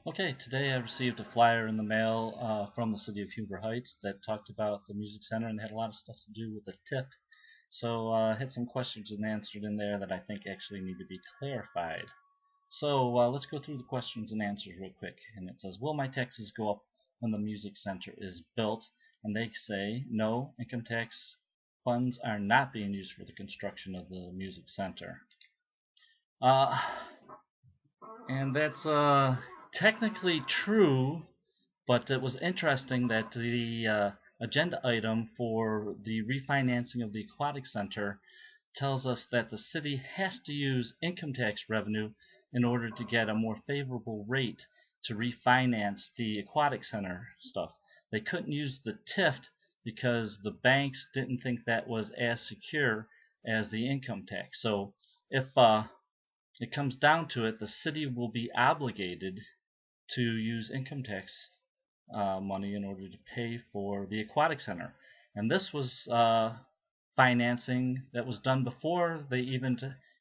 Okay, today I received a flyer in the mail from the city of Huber Heights that talked about the music center and had a lot of stuff to do with the TIF. So I had some questions and answered in there that I think actually need to be clarified. So let's go through the questions and answers real quick. And it says, will my taxes go up when the music center is built? And they say, no, income tax funds are not being used for the construction of the music center. Uh, and that's technically true, but it was interesting that the agenda item for the refinancing of the Aquatic Center tells us that the city has to use income tax revenue in order to get a more favorable rate to refinance the Aquatic Center stuff. They couldn't use the TIF because the banks didn't think that was as secure as the income tax. So if it comes down to it, the city will be obligated to use income tax money in order to pay for the Aquatic Center. And this was financing that was done before they even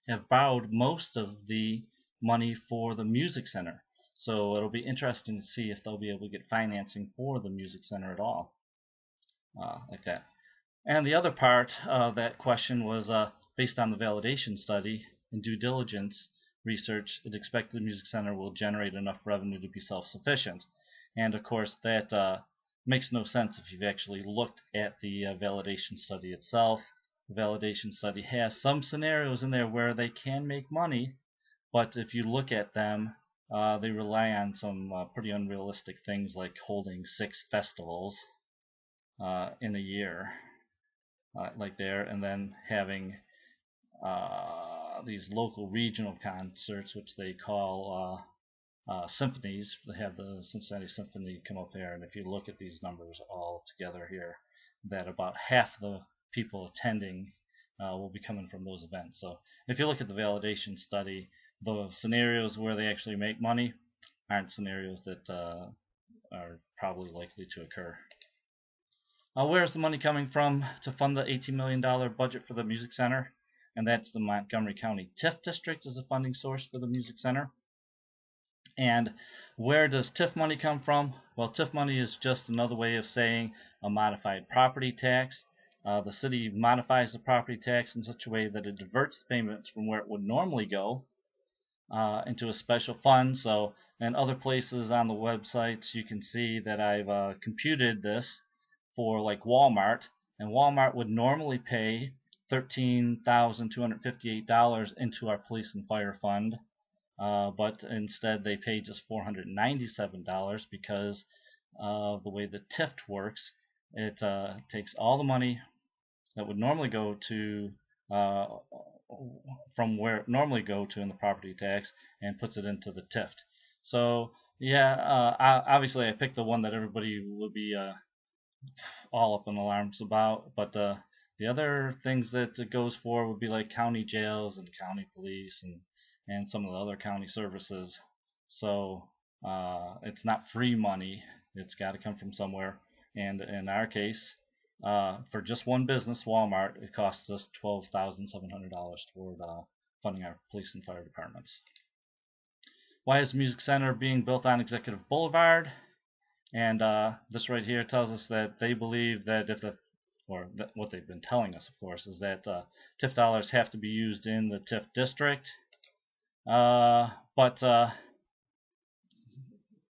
have borrowed most of the money for the music center. So it'll be interesting to see if they'll be able to get financing for the music center at all, like that. And the other part of that question was based on the validation study and due diligence research, it's expected the music center will generate enough revenue to be self-sufficient. And of course, that makes no sense if you've actually looked at the validation study itself. The validation study has some scenarios in there where they can make money, but if you look at them, they rely on some pretty unrealistic things like holding 6 festivals in a year, like there, and then having these local regional concerts, which they call symphonies. They have the Cincinnati Symphony come up here, and if you look at these numbers all together here, that about half the people attending will be coming from those events. So if you look at the validation study, the scenarios where they actually make money aren't scenarios that are probably likely to occur. Where's the money coming from to fund the $18 million budget for the music center? And that's the Montgomery County TIF district as a funding source for the music center. And where does TIF money come from? Well, TIF money is just another way of saying a modified property tax. The city modifies the property tax in such a way that it diverts the payments from where it would normally go into a special fund. So in other places on the websites, you can see that I've computed this for like Walmart, and Walmart would normally pay $13,258 into our police and fire fund, but instead they pay just $497 because of the way the TIF works. It takes all the money that would normally go to from where it normally go to in the property tax and puts it into the TIF. So yeah, obviously I picked the one that everybody would be all up in alarms about, but the other things that it goes for would be like county jails and county police and some of the other county services. So it's not free money. It's got to come from somewhere. And in our case, for just one business, Walmart, it costs us $12,700 toward funding our police and fire departments. Why is the music center being built on Executive Boulevard? And this right here tells us that they believe that if the, or that what they've been telling us, of course, is that TIF dollars have to be used in the TIF district. But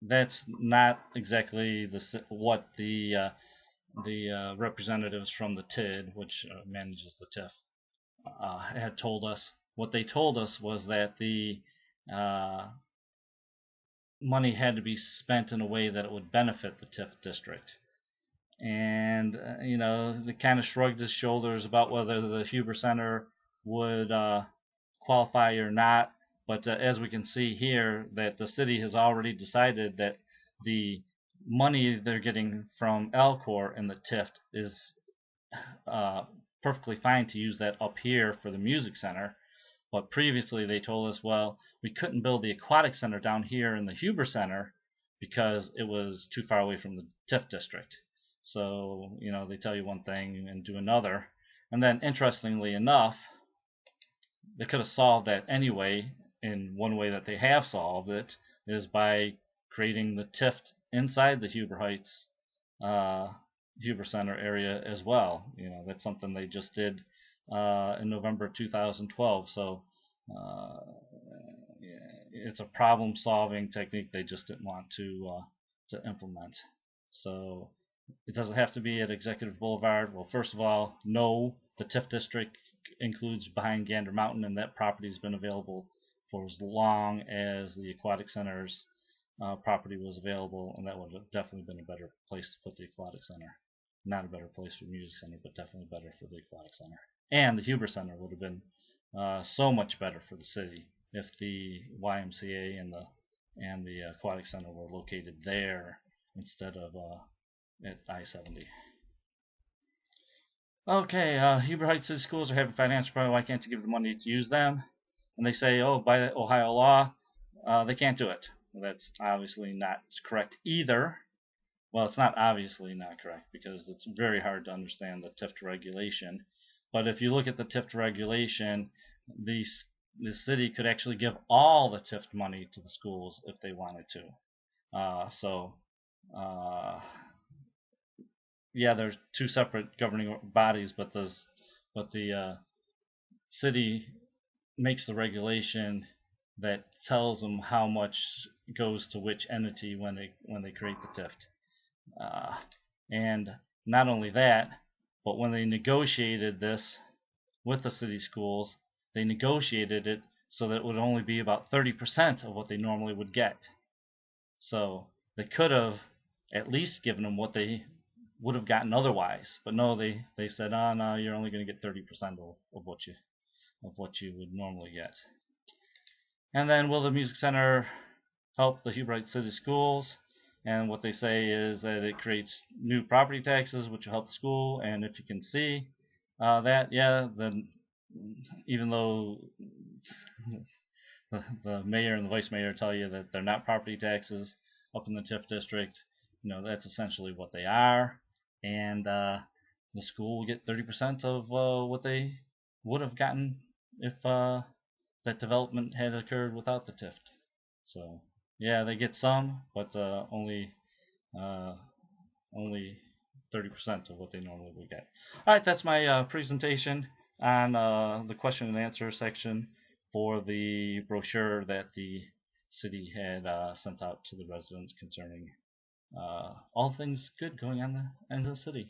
that's not exactly what the representatives from the TID, which manages the TIF, had told us. What they told us was that the money had to be spent in a way that it would benefit the TIF district. And you know, they kind of shrugged his shoulders about whether the Huber Center would qualify or not. But as we can see here, that the city has already decided that the money they're getting from Alcor and the TIF is perfectly fine to use that up here for the music center. But previously they told us, well, we couldn't build the Aquatic Center down here in the Huber Center because it was too far away from the TIF district. So, you know, they tell you one thing and do another. And then, interestingly enough, they could have solved that anyway. In one way that they have solved it is by creating the TIF inside the Huber Heights Huber Center area as well. That's something they just did in November 2012. So it's a problem-solving technique they just didn't want to implement. So it doesn't have to be at Executive Boulevard. Well, first of all, no, the TIF district includes behind Gander Mountain, and that property has been available for as long as the Aquatic Center's property was available, and that would have definitely been a better place to put the Aquatic Center. Not a better place for the Music Center, but definitely better for the Aquatic Center. And the Huber Center would have been so much better for the city if the YMCA and the Aquatic Center were located there instead of at I-70. Okay, Huber Heights City Schools are having financial problems. Why can't you give them money to use them? And they say, oh, by Ohio law, they can't do it. Well, that's obviously not correct either. Well, it's not obviously not correct because it's very hard to understand the TIF regulation. But if you look at the TIF regulation, the city could actually give all the TIF money to the schools if they wanted to. Yeah, there's two separate governing bodies, but the city makes the regulation that tells them how much goes to which entity when they create the TIF. And not only that, but when they negotiated this with the city schools, they negotiated it so that it would only be about 30% of what they normally would get. So they could have at least given them what they would have gotten otherwise, but no, they said, oh no, you're only going to get 30% of what you would normally get. And then, will the Music Center help the Huber Heights City Schools? And what they say is that it creates new property taxes, which will help the school. And if you can see that, yeah, then even though the mayor and the vice mayor tell you that they're not property taxes up in the TIF district, that's essentially what they are. And the school will get 30% of what they would have gotten if that development had occurred without the TIF. So yeah, they get some, but only 30% of what they normally would get. All right, that's my presentation on the question and answer section for the brochure that the city had sent out to the residents concerning all things good going on in the city.